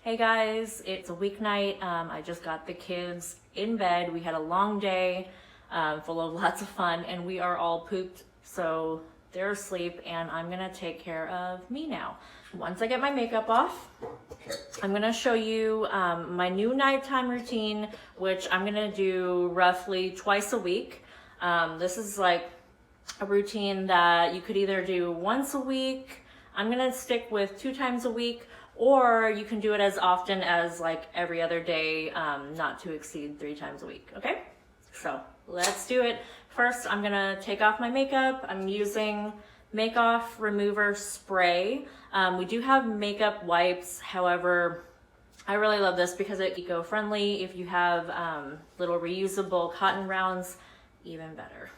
Hey guys, it's a weeknight. I just got the kids in bed. We had a long day full of lots of fun, and we are all pooped, so they're asleep, and I'm gonna take care of me now. Once I get my makeup off, I'm gonna show you my new nighttime routine, which I'm gonna do roughly twice a week. This is like a routine that you could either do once a week. I'm gonna stick with 2 times a week, or you can do it as often as like every other day, not to exceed 3 times a week, okay? So let's do it. First, I'm gonna take off my makeup. I'm using Make Off Remover Spray. We do have makeup wipes, however, I really love this because it's eco-friendly. If you have little reusable cotton rounds, even better.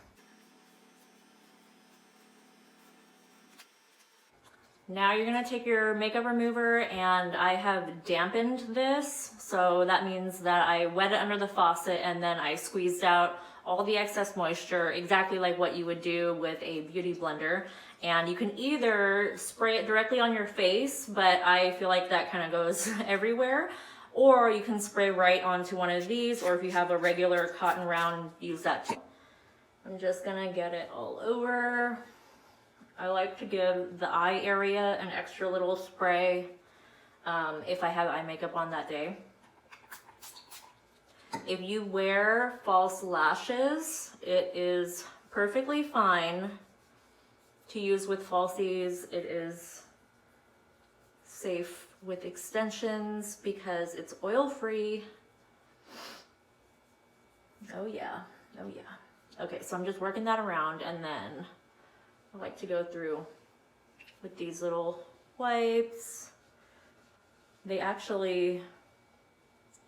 Now you're gonna take your makeup remover, and I have dampened this. So that means that I wet it under the faucet and then I squeezed out all the excess moisture, exactly like what you would do with a beauty blender. And you can either spray it directly on your face, but I feel like that kind of goes everywhere. Or you can spray right onto one of these, or if you have a regular cotton round, use that too. I'm just gonna get it all over. I like to give the eye area an extra little spray if I have eye makeup on that day. If you wear false lashes, it is perfectly fine to use with falsies. It is safe with extensions because it's oil-free. Oh yeah, oh yeah. Okay, so I'm just working that around, and then I like to go through with these little wipes. They actually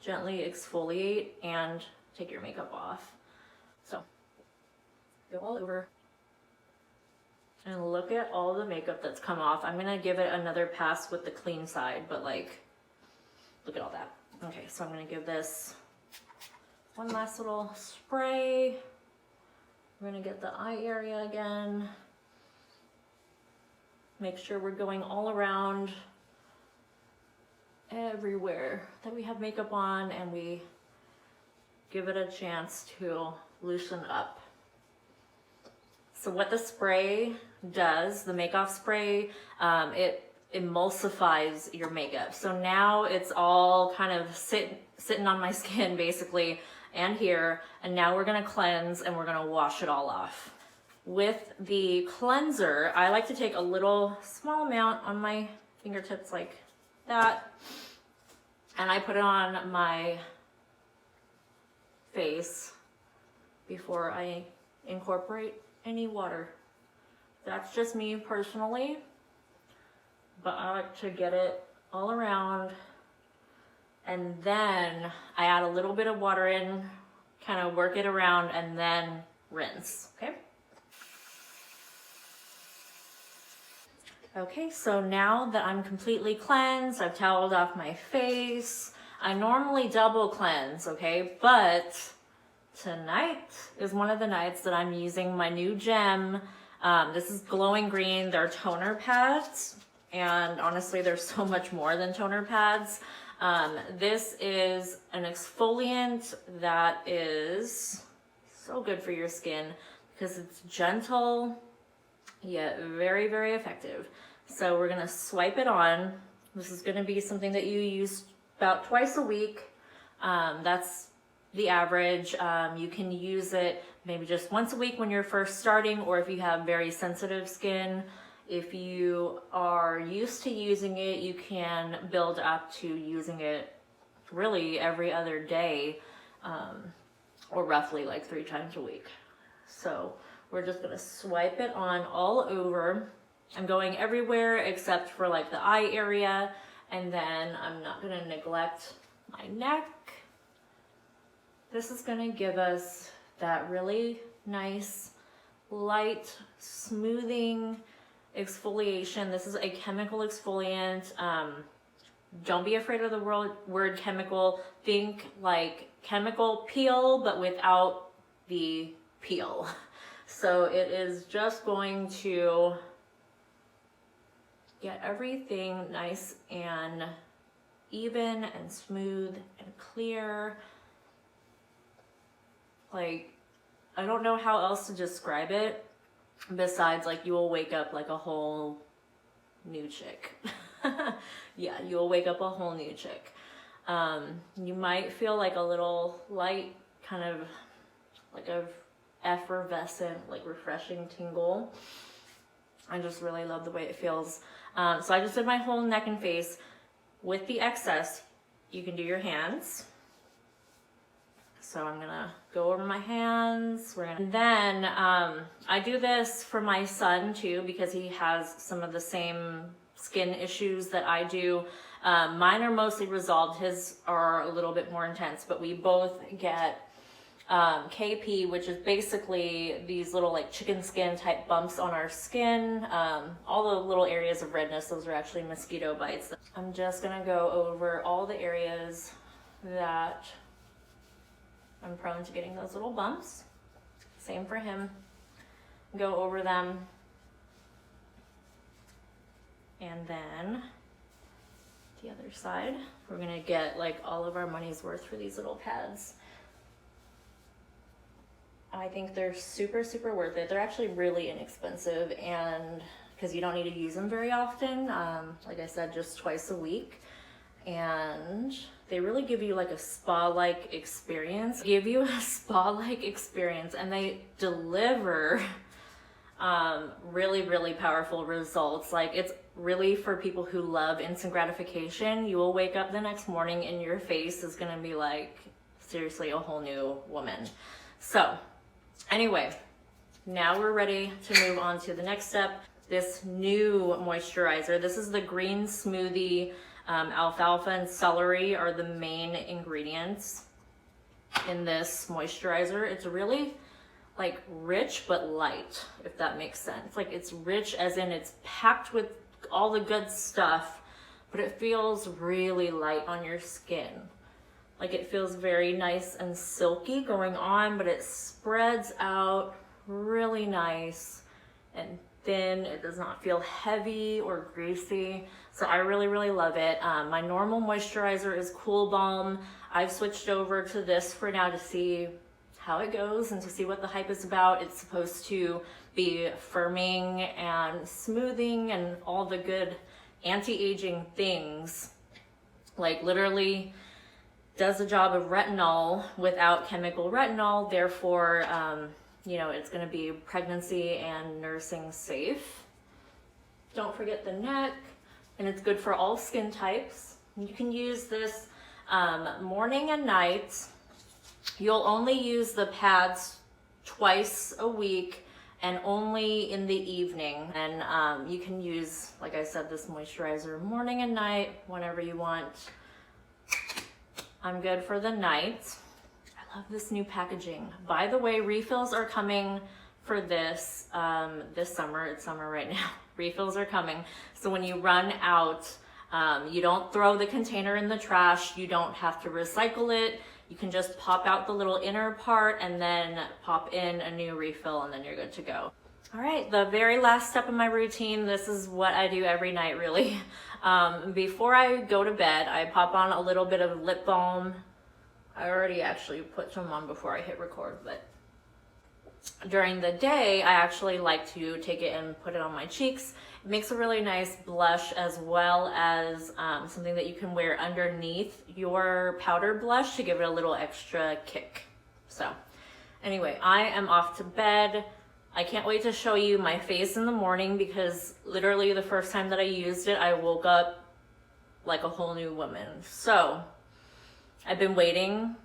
gently exfoliate and take your makeup off. So go all over and look at all the makeup that's come off. I'm gonna give it another pass with the clean side, but like, look at all that. Okay, so I'm gonna give this one last little spray. We're gonna get the eye area again. Make sure we're going all around everywhere that we have makeup on, and we give it a chance to loosen up. So what the spray does, the Make Off spray, it emulsifies your makeup. So now it's all kind of sitting on my skin basically, and here, and now we're gonna cleanse and we're gonna wash it all off. With the cleanser, I like to take a little small amount on my fingertips like that, and I put it on my face before I incorporate any water. That's just me personally, but I like to get it all around, and then I add a little bit of water in, kind of work it around, and then rinse, okay? Okay, so now that I'm completely cleansed, I've toweled off my face. I normally double cleanse, okay? But tonight is one of the nights that I'm using my new gem. This is Glowing Green. They're toner pads, and honestly, there's so much more than toner pads. This is an exfoliant that is so good for your skin because it's gentle, yet very, very effective. So we're gonna swipe it on. This is gonna be something that you use about twice a week. That's the average. You can use it maybe just once a week when you're first starting, or if you have very sensitive skin. If you are used to using it, you can build up to using it really every other day, or roughly like 3 times a week. So we're just gonna swipe it on all over. I'm going everywhere except for like the eye area, and then I'm not gonna neglect my neck. This is gonna give us that really nice, light, smoothing exfoliation. This is a chemical exfoliant. Don't be afraid of the word chemical. Think like chemical peel, but without the peel. So it is just going to get everything nice and even and smooth and clear. Like, I don't know how else to describe it besides like you will wake up like a whole new chick. Yeah, you will wake up a whole new chick. You might feel like a little light, kind of like a effervescent, like refreshing tingle. I just really love the way it feels. So I just did my whole neck and face. With the excess, you can do your hands. So I'm gonna go over my hands. Then I do this for my son too, because he has some of the same skin issues that I do. Mine are mostly resolved. His are a little bit more intense, but we both get KP, which is basically these little like chicken skin type bumps on our skin. All the little areas of redness, those are actually mosquito bites. I'm just gonna go over all the areas that I'm prone to getting those little bumps. Same for him. Go over them. And then the other side, we're gonna get like all of our money's worth for these little pads. I think they're super, super worth it. They're actually really inexpensive, and because you don't need to use them very often, like I said, just twice a week. And they really give you like a spa-like experience. And they deliver really, really powerful results. Like, it's really for people who love instant gratification. You will wake up the next morning and your face is gonna be like, seriously, a whole new woman. So anyway, now we're ready to move on to the next step. This new moisturizer. This is the Green Smoothie. Alfalfa and celery are the main ingredients in this moisturizer. It's really like rich but light, if that makes sense. Like, it's rich as in it's packed with all the good stuff, but it feels really light on your skin. Like, it feels very nice and silky going on, but it spreads out really nice and thin. It does not feel heavy or greasy. So I really, really love it. My normal moisturizer is Cool Balm. I've switched over to this for now to see how it goes and to see what the hype is about. It's supposed to be firming and smoothing and all the good anti-aging things. Like, literally does the job of retinol without chemical retinol. Therefore, you know, it's gonna be pregnancy and nursing safe. Don't forget the neck, and it's good for all skin types. You can use this morning and night. You'll only use the pads twice a week and only in the evening. And you can use, like I said, this moisturizer morning and night, whenever you want. I'm good for the night. I love this new packaging. By the way, refills are coming for this this summer. It's summer right now. Refills are coming. So when you run out, you don't throw the container in the trash. You don't have to recycle it. You can just pop out the little inner part and then pop in a new refill, and then you're good to go. All right, the very last step of my routine. This is what I do every night, really. Before I go to bed, I pop on a little bit of lip balm. I already actually put some on before I hit record, but during the day, I actually like to take it and put it on my cheeks. It makes a really nice blush, as well as something that you can wear underneath your powder blush to give it a little extra kick. So anyway, I am off to bed. I can't wait to show you my face in the morning, because literally the first time that I used it, I woke up like a whole new woman. So I've been waiting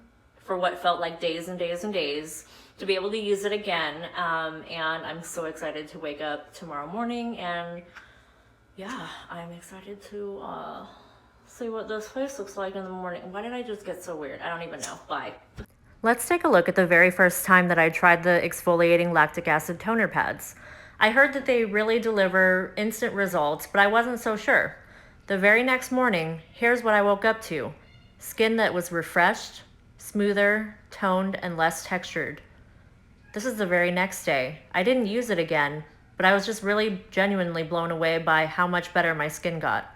for what felt like days and days and days to be able to use it again, and I'm so excited to wake up tomorrow morning, and yeah, I'm excited to see what this face looks like in the morning. Why did I just get so weird? I don't even know. Bye. Let's take a look at the very first time that I tried the exfoliating lactic acid toner pads. I heard that they really deliver instant results, but I wasn't so sure. The very next morning, here's what I woke up to: skin that was refreshed, smoother, toned, and less textured. This is the very next day. I didn't use it again, but I was just really genuinely blown away by how much better my skin got.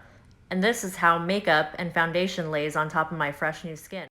And this is how makeup and foundation lays on top of my fresh new skin.